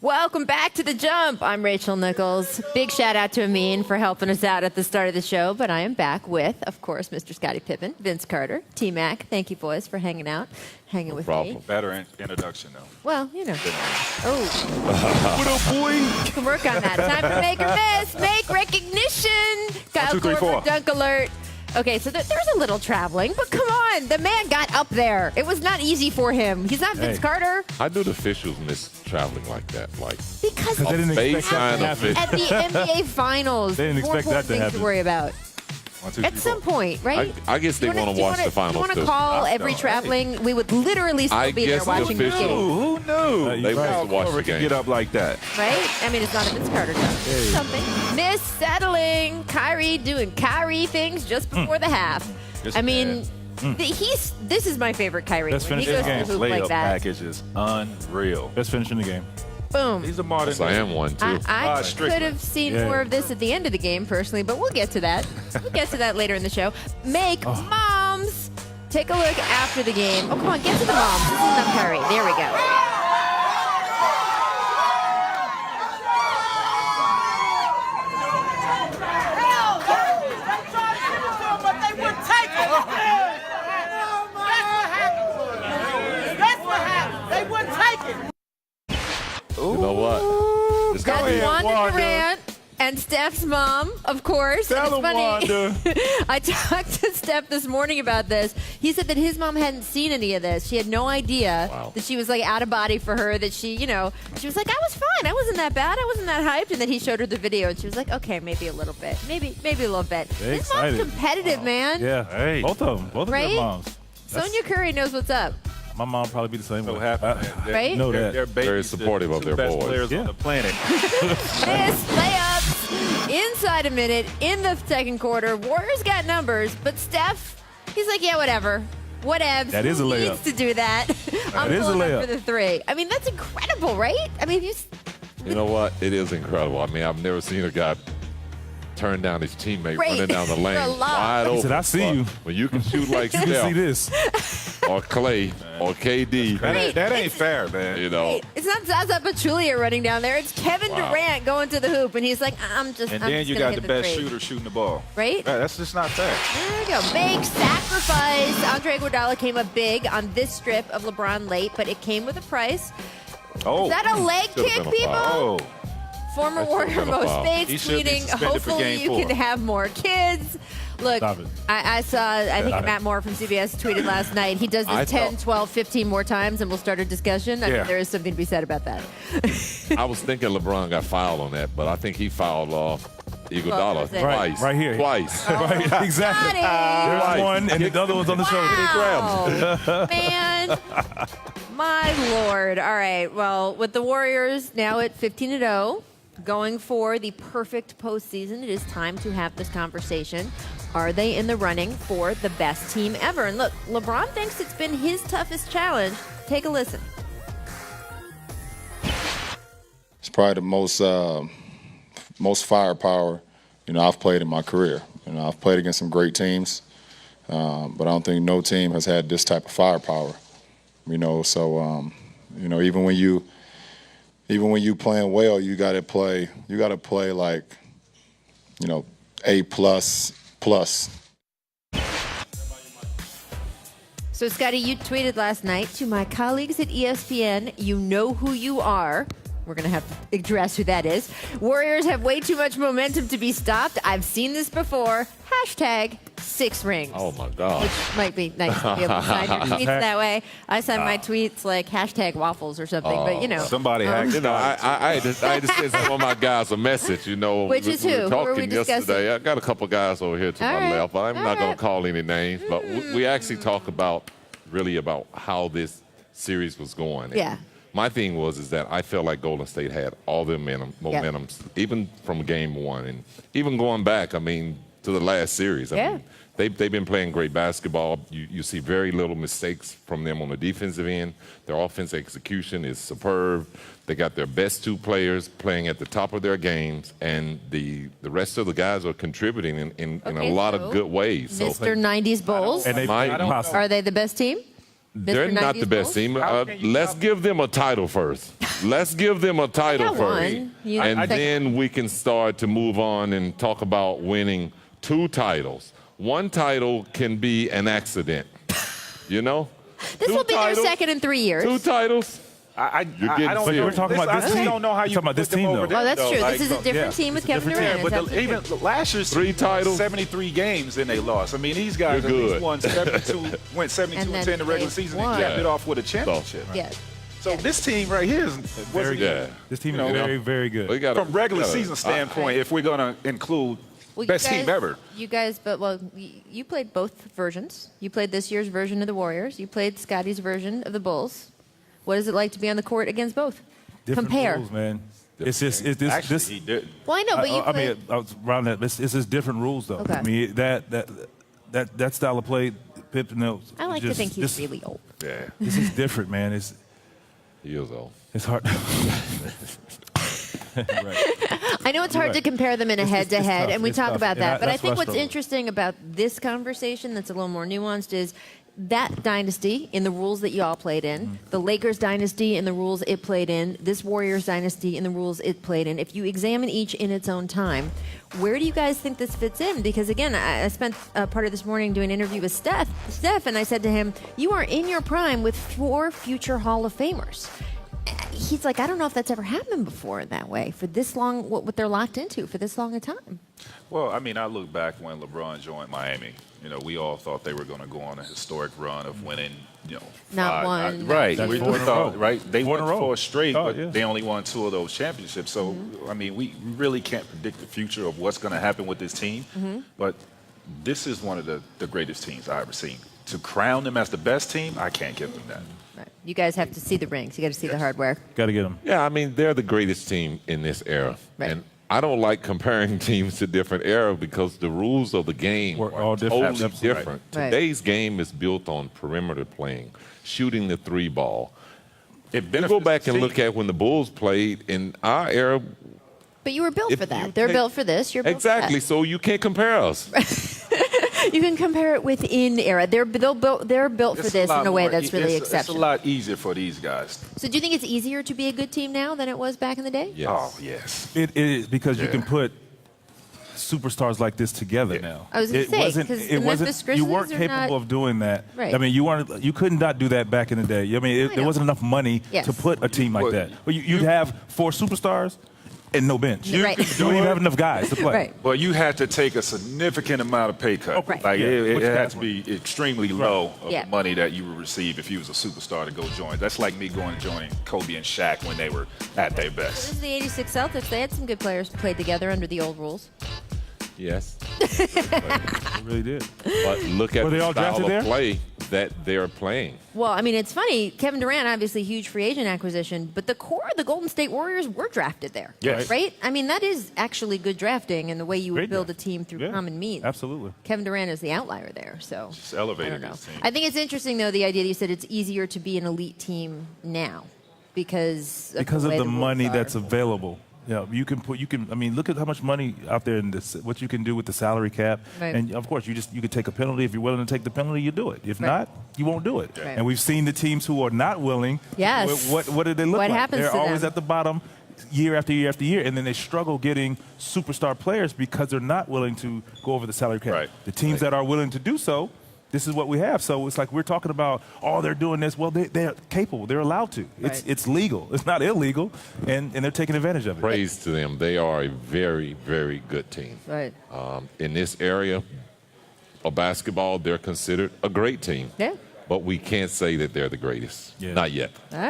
Welcome back to The Jump. I'm Rachel Nichols. Big shout out to Amin for helping us out at the start of the show. But I am back with, of course, Mr. Scottie Pippen, Vince Carter, T-Mac. Thank you, boys, for hanging out, hanging with me. Better introduction, though. Well, you know. Oh. What up, boy? You can work on that. Time for Make or Miss. Make recognition. Kyle 1, 2, 3, 4. Dunk alert. Okay, so there's a little traveling, but come on. The man got up there. It was not easy for him. He's not Vince Carter. How do the officials miss traveling like that? Like Because they didn't expect that to happen. at the NBA Finals, They didn't expect that to things happen. to worry about. 1, 2, 3, At some point, right? I guess they want to watch the finals. You want to too. call every traveling? We would literally still I be there guess the watching the official- game, Who knew? They Right. want to watch the Can game. get up like that. right? I mean, it's not a Vince Carter job. Something. Miss settling. Kyrie doing Kyrie things just before the half. Just I mean, this is my favorite Kyrie. Let's When he finish goes this to the game. hoop like Layup that. package is unreal. Best finish in the game. Boom. He's a modern. Yes, I am one too. I Strickland. could have seen Yeah. more of this at the end of the game, personally, but we'll get to that. We'll get to that later in the show. Make moms take a look after the game. Oh, come on, get to the moms. This is not Kyrie. There we go. You know what? It's gonna That's be Wanda Wanda. Durant and Steph's mom, of course. Tell And him, it's funny. Wanda. I talked to Steph this morning about this. He said that his mom hadn't seen any of this. She had no idea that she was like out of body for her, that she, you know, she was like, I was fine. I wasn't that bad. I wasn't that hyped. And then he showed her the video and she was like, okay, maybe a little bit. Maybe a little bit. They His mom's excited. competitive, man. Yeah. Hey. Both of them. Both of Right? their moms. Sonia Curry knows what's up. My mom probably be the same So way. happy. Right? know that. They're babies, Very supportive the of two their best boys. players Yeah. on the planet. Miss layups inside a minute in the second quarter. Warriors got numbers, but Steph, he's like, yeah, whatever. Whatevs. That is Who a layup. needs to do that? I'm is a pulling layup. up for the three. I mean, that's incredible, right? I mean, You know what? It is incredible. I mean, I've never seen a guy turn down his teammate Right. running down the lane For a lob. wide He open. said, I see you. When you can shoot like You can see Steph this. or Klay or KD, That ain't fair, man. you know. it's not Zaza Pachulia running down there. It's Kevin Wow. Durant going to the hoop, and he's like, I'm just And I'm then just you gonna got hit the best three. shooter shooting the ball. Right? That's just not fair. There we go. Make sacrifice. Andre Iguodala came up big on this strip of LeBron late, but it came with a price. Oh. Is that a leg Should've kick, been a people? foul. Oh. Former That Warrior should've been a Mo foul. Spates He should be tweeting, suspended for hopefully game you 4. can have more kids. Look, Stop it. I saw, I think Stop it. Matt Moore from CBS tweeted last night, he does I this 10, thought- 12, 15 more times and we'll start a discussion. I Yeah. think there is something to be said about that. I was thinking LeBron got fouled on that, but I think he fouled off Iguodala Right, twice. right here. Twice. Right, exactly. There's Right. one, and the other one's on the shoulder. Wow. Man, my Lord. All right, well, with the Warriors now at 15-0, going for the perfect postseason, it is time to have this conversation. Are they in the running for the best team ever? And look, LeBron thinks it's been his toughest challenge. Take a listen. It's probably the most firepower, I've played in my career. I've played against some great teams, but I don't think no team has had this type of firepower. So even when you playing well, you got to play like, A plus. So, Scotty, you tweeted last night to my colleagues at ESPN, you know who you are. We're going to have to address who that is. Warriors have way too much momentum to be stopped. I've seen this before. Hashtag 6 rings. Oh, my God. Which might be nice to be able to sign your tweets that way. I sign my tweets like hashtag waffles or something, but you know. Somebody hacked You know, I had to send some of my guys a message, Which is we who? were Who talking are we discussing? yesterday. I got a couple guys over here to All my right. left. I'm All not going right. to call any names, but we actually talk about how this series was going. Yeah. And my thing is that I felt like Golden State had all the momentum, even from game one, and even going back, to the last series. I mean, they've been playing great basketball. You see very little mistakes from them on the defensive end. Their offensive execution is superb. They got their best two players playing at the top of their games, and the rest of the guys are contributing in a lot of good ways. So Mr. 90s Bulls. And they Are they the best team? they're Mr. not 90s the best Bulls? team. Let's give them a title first. let's give them a title got first. one. You- And I think- then we can start to move on and talk about winning 2 titles. 1 title can be an accident, you know? This 2 will be their titles, second in 3 years. 2 titles. I You're getting don't serious. know. We're talking about this I just team. don't know how you Talking about this put them team, over though. them, Oh, that's though. true. Like, This is a different team with it's a Kevin different Durant. team. but It's even absolutely last year's 3 team titles. 73 games and they lost. I mean, these guys You're at least good. won 72, went 72 And and then 10 in the regular they season won. and capped Yeah. it off with a championship. true. Yeah. So this team right here is Very wasn't good. Yeah. This team You is know, very, very good. We gotta- from regular gotta- season standpoint, if we're going to include Well, best team ever. You guys, you played both versions. You played this year's version of the Warriors. You played Scotty's version of the Bulls. What is it like to be on the court against both? Different Compare. rules, man. It's just it's this. Actually, this he did. Well, I know, but you I played. mean, I was around that. It's just different rules, though. Okay. I mean, that style of play, Pip knows. I like to just- think he's this, really old. Yeah. This is different, man. Years old. It's hard. Right. I know it's hard right. to compare them in a It's head-to-head, tough. and we It's talk tough. about And that. But I that's think what I what's struggle with. interesting about this conversation that's a little more nuanced is that dynasty in the rules that you all played in, Mm-hmm. the Lakers dynasty in the rules it played in, this Warriors dynasty in the rules it played in. If you examine each in its own time, where do you guys think this fits in? Because again, I spent part of this morning doing an interview with Steph, and I said to him, "You are in your prime with 4 future Hall of Famers." He's like, I don't know if that's ever happened before in that way for this long, what they're locked into for this long a time. Well, I mean, I look back when LeBron joined Miami. You know, we all thought they were going to go on a historic run of winning, you know, Not one, not right. two. We 4 in a thought, row. right? They 4 in won a row. 4 straight, Oh, but yeah. they only won 2 of those championships. So, I mean, we really can't predict the future of what's going to happen with this team. But this is one of the greatest teams I've ever seen. To crown them as the best team, I can't give them that. Right. You guys have to see the rings. You got to see the hardware. Got to get them. Yeah, I mean, they're the greatest team in this era. Right. And I don't like comparing teams to different eras because the rules of the game Were are all different. totally Absolutely. different. Right. Today's game is built on perimeter playing, shooting the 3 ball. It You benefits go back the and team. look at when the Bulls played in our era. But you were built If for you that. They're take- built for this. You're built Exactly, for so you can't compare us. that. You can compare it within era. They're built for It's this lot in a way more- that's really it's exceptional. a lot easier for these guys. So do you think it's easier to be a good team now than it was back in the day? Yes. Oh, yes. It is because you Yeah. can put superstars like this together now. I was gonna say, 'cause the Memphis you weren't Grizzlies are capable not- of doing that. Right. I mean, you couldn't not do that back in the day. I mean, I there know. wasn't enough money Yes. to put a team like Well, that. Well, you'd have 4 superstars and no bench. You Right. You don't even have enough guys to play. Right. Well, you had to take a significant amount of pay cut. Okay. Like Yeah. it Which had that's to be extremely low of Yeah. the money that you would receive if you was a superstar to go join. That's like me going to join Kobe and Shaq when they were at their This best. is the '86 Celtics. They had some good players played together under the old rules. Yes. They really did. But look at Were they the all style drafted of there? play that they're playing. Well, I mean, it's funny. Kevin Durant, obviously, huge free agent acquisition, but the core of the Golden State Warriors were drafted there. Yes. Right? I mean, that is actually good drafting and the way you would Great build draft. a team through Yeah, common means. absolutely. Kevin Durant is the outlier there, so Just I elevated don't know. this team. I think it's interesting, though, the idea that you said it's easier to be an elite team now because Because the of way the rules money are. that's available. Yeah, I mean, look at how much money out there in this, what you can do with the salary cap. Right. And of course, you could take a penalty. If you're willing to take the penalty, you do it. If Right. not, you won't do it. Right. And we've seen the teams who are not willing. Yes. What do they look What like? happens They're to always them? at the bottom year after year after year, and then they struggle getting superstar players because they're not willing to go over the salary cap. Right. The teams that are willing to do so, this is what we have. So it's like we're talking about, oh, they're doing this. Well, they're capable. They're allowed to. Right. It's legal. It's not illegal, and they're taking advantage of it. Praise to them. They are a very, very good team. Right. In this area of basketball, they're considered a great team. Yeah. But we can't say that they're the greatest. Yeah. Not yet. All right.